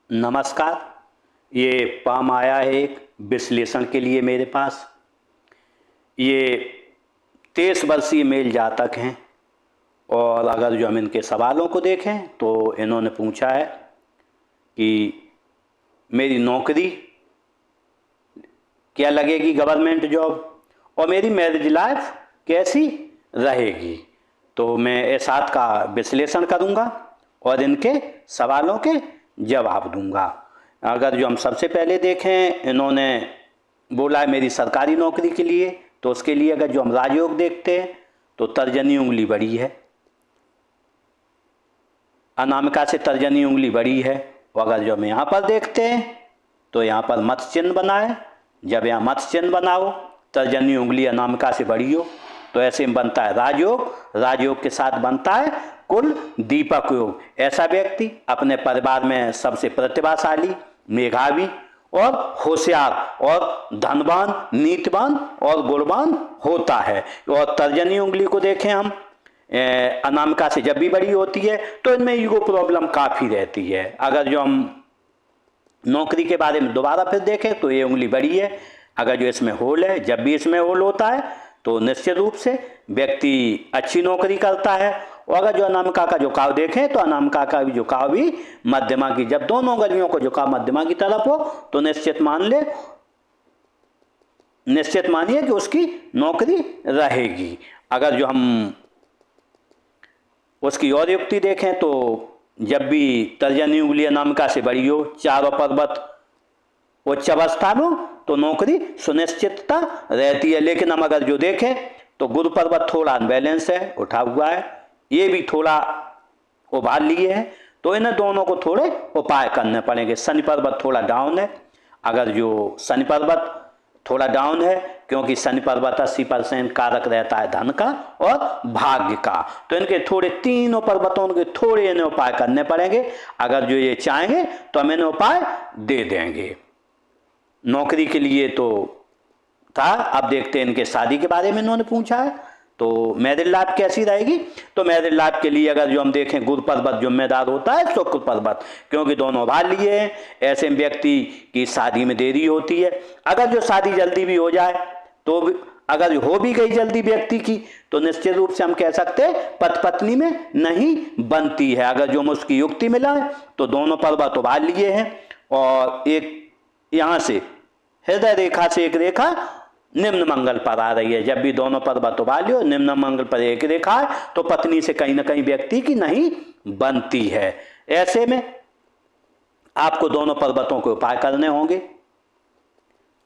नमस्कार। ये पाम आया है एक विश्लेषण के लिए मेरे पास। ये 23 वर्षीय मेल जातक हैं और अगर जो हम इनके सवालों को देखें तो इन्होंने पूछा है कि मेरी नौकरी क्या लगेगी, गवर्नमेंट जॉब, और मेरी मैरिज लाइफ कैसी रहेगी। तो मैं इस बात का विश्लेषण करूंगा और इनके सवालों के जवाब दूंगा। अगर जो हम सबसे पहले देखें, इन्होंने बोला है मेरी सरकारी नौकरी के लिए, तो उसके लिए अगर जो हम राजयोग देखते हैं तो तर्जनी उंगली बड़ी है, अनामिका से तर्जनी उंगली बड़ी है। और अगर जो हम यहाँ पर देखते हैं तो यहाँ पर मत चिन्ह बना है। जब यहाँ मत चिन्ह बनाओ, तर्जनी उंगली अनामिका से बड़ी हो, तो ऐसे में बनता है राजयोग। राजयोग के साथ बनता है कुल दीपक योग। ऐसा व्यक्ति अपने परिवार में सबसे प्रतिभाशाली, मेधावी और होशियार और धनवान, नीतिवान और गुणवान होता है। और तर्जनी उंगली को देखें हम, अनामिका से जब भी बड़ी होती है तो इनमें ईगो प्रॉब्लम काफ़ी रहती है। अगर जो हम नौकरी के बारे में दोबारा फिर देखें तो ये उंगली बड़ी है। अगर जो इसमें होल है, जब भी इसमें होल होता है तो निश्चित रूप से व्यक्ति अच्छी नौकरी करता है। और अगर जो अनामिका का झुकाव देखें तो अनामिका का भी झुकाव भी मध्यमा की, जब दोनों गलियों को झुकाव मध्यमा की तरफ हो तो निश्चित मानिए कि उसकी नौकरी रहेगी। अगर जो हम उसकी और युक्ति देखें तो जब भी तर्जनी उंगली अनामिका से बड़ी हो, चारों पर्वत उच्च अवस्था में, तो नौकरी सुनिश्चितता रहती है। लेकिन हम अगर जो देखें तो गुरु पर्वत थोड़ा अनबैलेंस है, उठा हुआ है, ये भी थोड़ा उभार लिए है, तो इन्हें दोनों को थोड़े उपाय करने पड़ेंगे। शनि पर्वत थोड़ा डाउन है। अगर जो शनि पर्वत थोड़ा डाउन है, क्योंकि शनि पर्वत 80% कारक रहता है धन का और भाग्य का, तो इनके थोड़े तीनों पर्वतों के थोड़े इन्हें उपाय करने पड़ेंगे। अगर जो ये चाहेंगे तो हम इन्हें उपाय दे देंगे। नौकरी के लिए तो था। अब देखते हैं इनके शादी के बारे में इन्होंने पूछा है, तो मैरिज लाइफ कैसी रहेगी। तो मैरिज लाइफ के लिए अगर जो हम देखें, गुरु पर्वत जिम्मेदार होता है शुक्र पर्वत, क्योंकि दोनों उभार लिए हैं। ऐसे व्यक्ति की शादी में देरी होती है। अगर जो शादी जल्दी भी हो जाए तो अगर हो भी गई जल्दी व्यक्ति की, तो निश्चित रूप से हम कह सकते हैं पति पत्नी में नहीं बनती है। अगर जो हम उसकी युक्ति मिलाए तो दोनों पर्वत उभार लिए हैं और एक यहाँ से हृदय रेखा से एक रेखा निम्न मंगल पर आ रही है। जब भी दोनों पर्वत उभार लियो, निम्न मंगल पर एक रेखा है, तो पत्नी से कहीं ना कहीं व्यक्ति की नहीं बनती है। ऐसे में आपको दोनों पर्वतों के उपाय करने होंगे।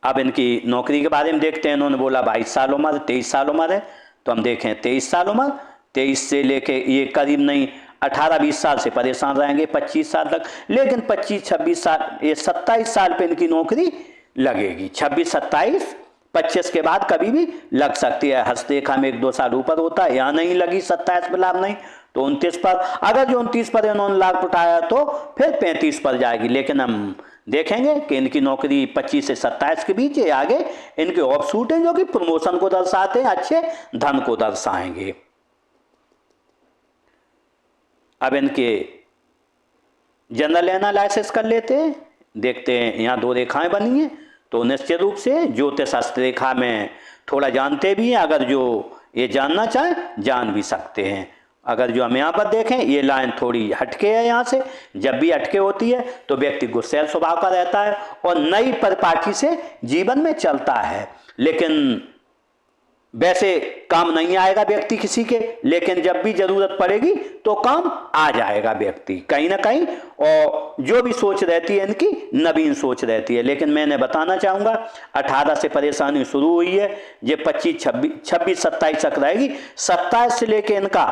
अब इनकी नौकरी के बारे में देखते हैं। इन्होंने बोला 22 साल उम्र, 23 साल उम्र है, तो हम देखें 23 साल उम्र, 23 से लेके ये करीब नहीं 18-20 साल से परेशान रहेंगे 25 साल तक। लेकिन 25-26 साल, ये 27 साल पे इनकी नौकरी लगेगी। 26-27, 25 के बाद कभी भी लग सकती है। हस्तरेखा में 1-2 साल ऊपर होता है, यहाँ नहीं लगी, 27 पर लाभ नहीं, तो 29 पर। अगर जो 29 पर इन्होंने लाभ उठाया तो फिर 35 पर जाएगी। लेकिन हम देखेंगे कि इनकी नौकरी 25 से 27 के बीच है। आगे इनके ऑफशूट हैं जो कि प्रमोशन को दर्शाते हैं, अच्छे धन को दर्शाएंगे। अब इनके जनरल एनालिसिस कर लेते हैं। देखते हैं, यहाँ 2 रेखाएं बनी हैं, तो निश्चित रूप से ज्योतिष हस्तरेखा में थोड़ा जानते भी हैं। अगर जो ये जानना चाहें जान भी सकते हैं। अगर जो हम यहाँ पर देखें, ये लाइन थोड़ी हटके है यहाँ से। जब भी हटके होती है तो व्यक्ति गुस्सैल स्वभाव का रहता है और नई परिपाटी से जीवन में चलता है। लेकिन वैसे काम नहीं आएगा व्यक्ति किसी के, लेकिन जब भी जरूरत पड़ेगी तो काम आ जाएगा व्यक्ति कहीं ना कहीं। और जो भी सोच रहती है इनकी नवीन सोच रहती है। लेकिन मैंने बताना चाहूंगा 18 से परेशानी शुरू हुई है, ये 25-26-27 तक रहेगी। 27 से लेके इनका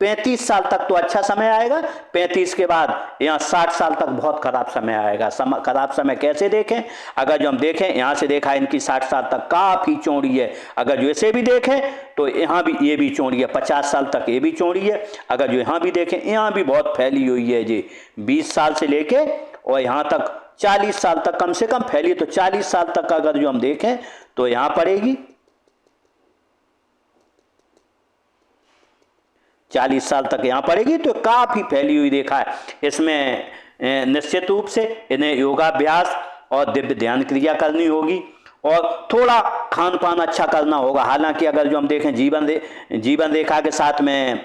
35 साल तक तो अच्छा समय आएगा। 35 के बाद यहाँ 60 साल तक बहुत खराब समय आएगा। खराब समय कैसे देखें, अगर जो हम देखें यहाँ से देखा इनकी 60 साल तक काफी चौड़ी है। अगर जो इसे भी देखें तो यहाँ भी ये भी चौड़ी है, 50 साल तक ये भी चौड़ी है। अगर जो यहाँ भी देखें, यहाँ भी बहुत फैली हुई है जी, 20 साल से लेके और यहाँ तक 40 साल तक कम से कम फैली। तो 40 साल तक अगर जो हम देखें तो यहाँ पड़ेगी, 40 साल तक यहाँ पड़ेगी, तो काफी फैली हुई रेखा है। इसमें निश्चित रूप से इन्हें योगाभ्यास और दिव्य ध्यान क्रिया करनी होगी और थोड़ा खान पान अच्छा करना होगा। हालांकि अगर जो हम देखें जीवन रेखा के साथ में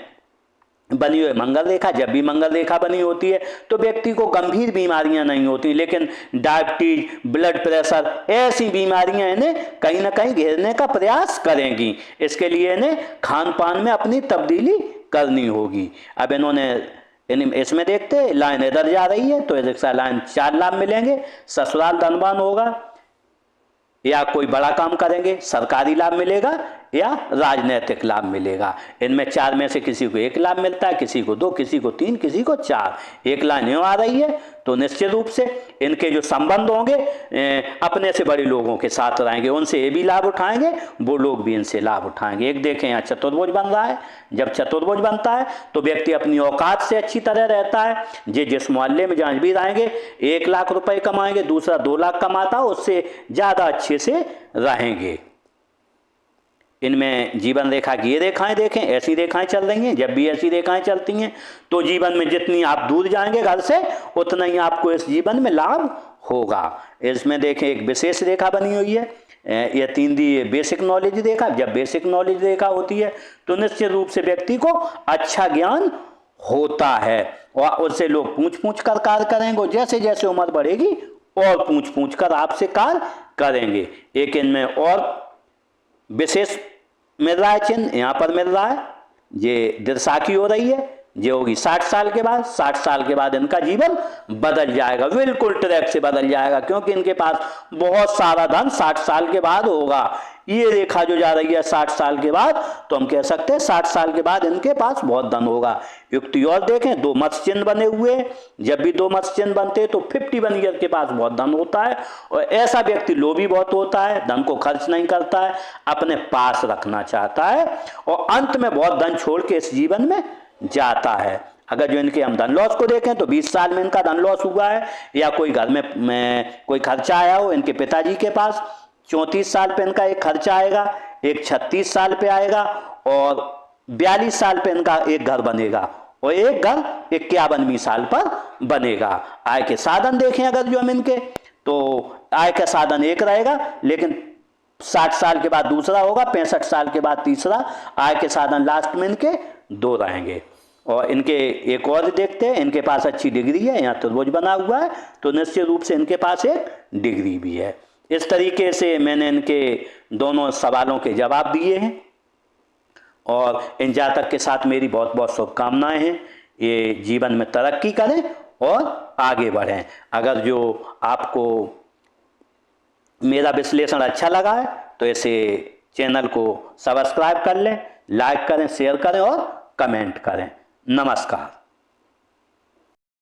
बनी हुई मंगल रेखा, जब भी मंगल रेखा बनी होती है तो व्यक्ति को गंभीर बीमारियां नहीं होती, लेकिन डायबिटीज, ब्लड प्रेशर, ऐसी बीमारियां इन्हें कहीं ना कहीं घेरने का प्रयास करेंगी। इसके लिए इन्हें खान पान में अपनी तब्दीली करनी होगी। अब इसमें देखते लाइन इधर जा रही है तो इसका लाइन 4 लाभ मिलेंगे। ससुराल धनवान होगा, या कोई बड़ा काम करेंगे, सरकारी लाभ मिलेगा या राजनीतिक लाभ मिलेगा। इनमें 4 में से किसी को 1 लाभ मिलता है, किसी को 2, किसी को 3, किसी को 4। एक लाइन यूं आ रही है तो निश्चित रूप से इनके जो संबंध होंगे अपने से बड़े लोगों के साथ रहेंगे, उनसे ये भी लाभ उठाएंगे, वो लोग भी इनसे लाभ उठाएंगे। एक देखें यहाँ चतुर्भुज बन रहा है, जब चतुर्भुज बनता है तो व्यक्ति अपनी औकात से अच्छी तरह रहता है। जिस मोहल्ले में जहाँ भी रहेंगे 1 लाख रुपए कमाएंगे, दूसरा 2 लाख कमाता है, उससे ज़्यादा अच्छे से रहेंगे। इनमें जीवन रेखा की ये रेखाएं देखें, ऐसी रेखाएं चल रही हैं। जब भी ऐसी रेखाएं चलती हैं तो जीवन में जितनी आप दूर जाएंगे घर से उतना ही आपको इस जीवन में लाभ होगा। इसमें देखें एक विशेष रेखा बनी हुई है, यह 3 दी बेसिक नॉलेज रेखा। जब बेसिक नॉलेज रेखा होती है तो निश्चित रूप से व्यक्ति को अच्छा ज्ञान होता है और उससे लोग पूछ कर कार्य करेंगे। जैसे जैसे उम्र बढ़ेगी और पूछ कर आपसे कार्य करेंगे। एक इनमें और विशेष मिल रहा है चिन्ह, यहाँ पर मिल रहा है, ये दिरसाखी हो रही है, ये होगी 60 साल के बाद। 60 साल के बाद इनका जीवन बदल जाएगा, बिल्कुल ट्रैक से बदल जाएगा, क्योंकि इनके पास बहुत सारा धन 60 साल के बाद होगा। ये रेखा जो जा रही है 60 साल के बाद, तो हम कह सकते हैं 60 साल के बाद इनके पास बहुत धन होगा। युक्ति और देखें, 2 मत्स्य चिन्ह बने हुए हैं। जब भी 2 मत्स्य चिन्ह बनते हैं तो 51 ईयर के पास बहुत धन होता है। और ऐसा व्यक्ति लोभी बहुत होता है, धन को खर्च नहीं करता है, अपने पास रखना चाहता है और अंत में बहुत धन छोड़ के इस जीवन में जाता है। अगर जो इनके हम धन लॉस को देखें तो 20 साल में इनका धन लॉस हुआ है, या कोई घर में कोई खर्चा आया हो इनके पिताजी के पास, 34 साल पे इनका एक खर्चा आएगा, एक 36 साल पे आएगा और 42 साल पे इनका एक घर बनेगा और एक घर 51वें साल पर बनेगा। आय के साधन देखें अगर जो हम इनके, तो आय का साधन एक रहेगा, लेकिन 60 साल के बाद दूसरा होगा, 65 साल के बाद तीसरा। आय के साधन लास्ट में इनके 2 रहेंगे। और इनके एक और देखते हैं, इनके पास अच्छी डिग्री है, यहाँ त्रिभुज बना हुआ है तो निश्चित रूप से इनके पास एक डिग्री भी है। इस तरीके से मैंने इनके दोनों सवालों के जवाब दिए हैं और इन जातक के साथ मेरी बहुत बहुत शुभकामनाएं हैं। ये जीवन में तरक्की करें और आगे बढ़ें। अगर जो आपको मेरा विश्लेषण अच्छा लगा है तो इसे चैनल को सब्सक्राइब कर लें, लाइक करें, शेयर करें और कमेंट करें। नमस्कार।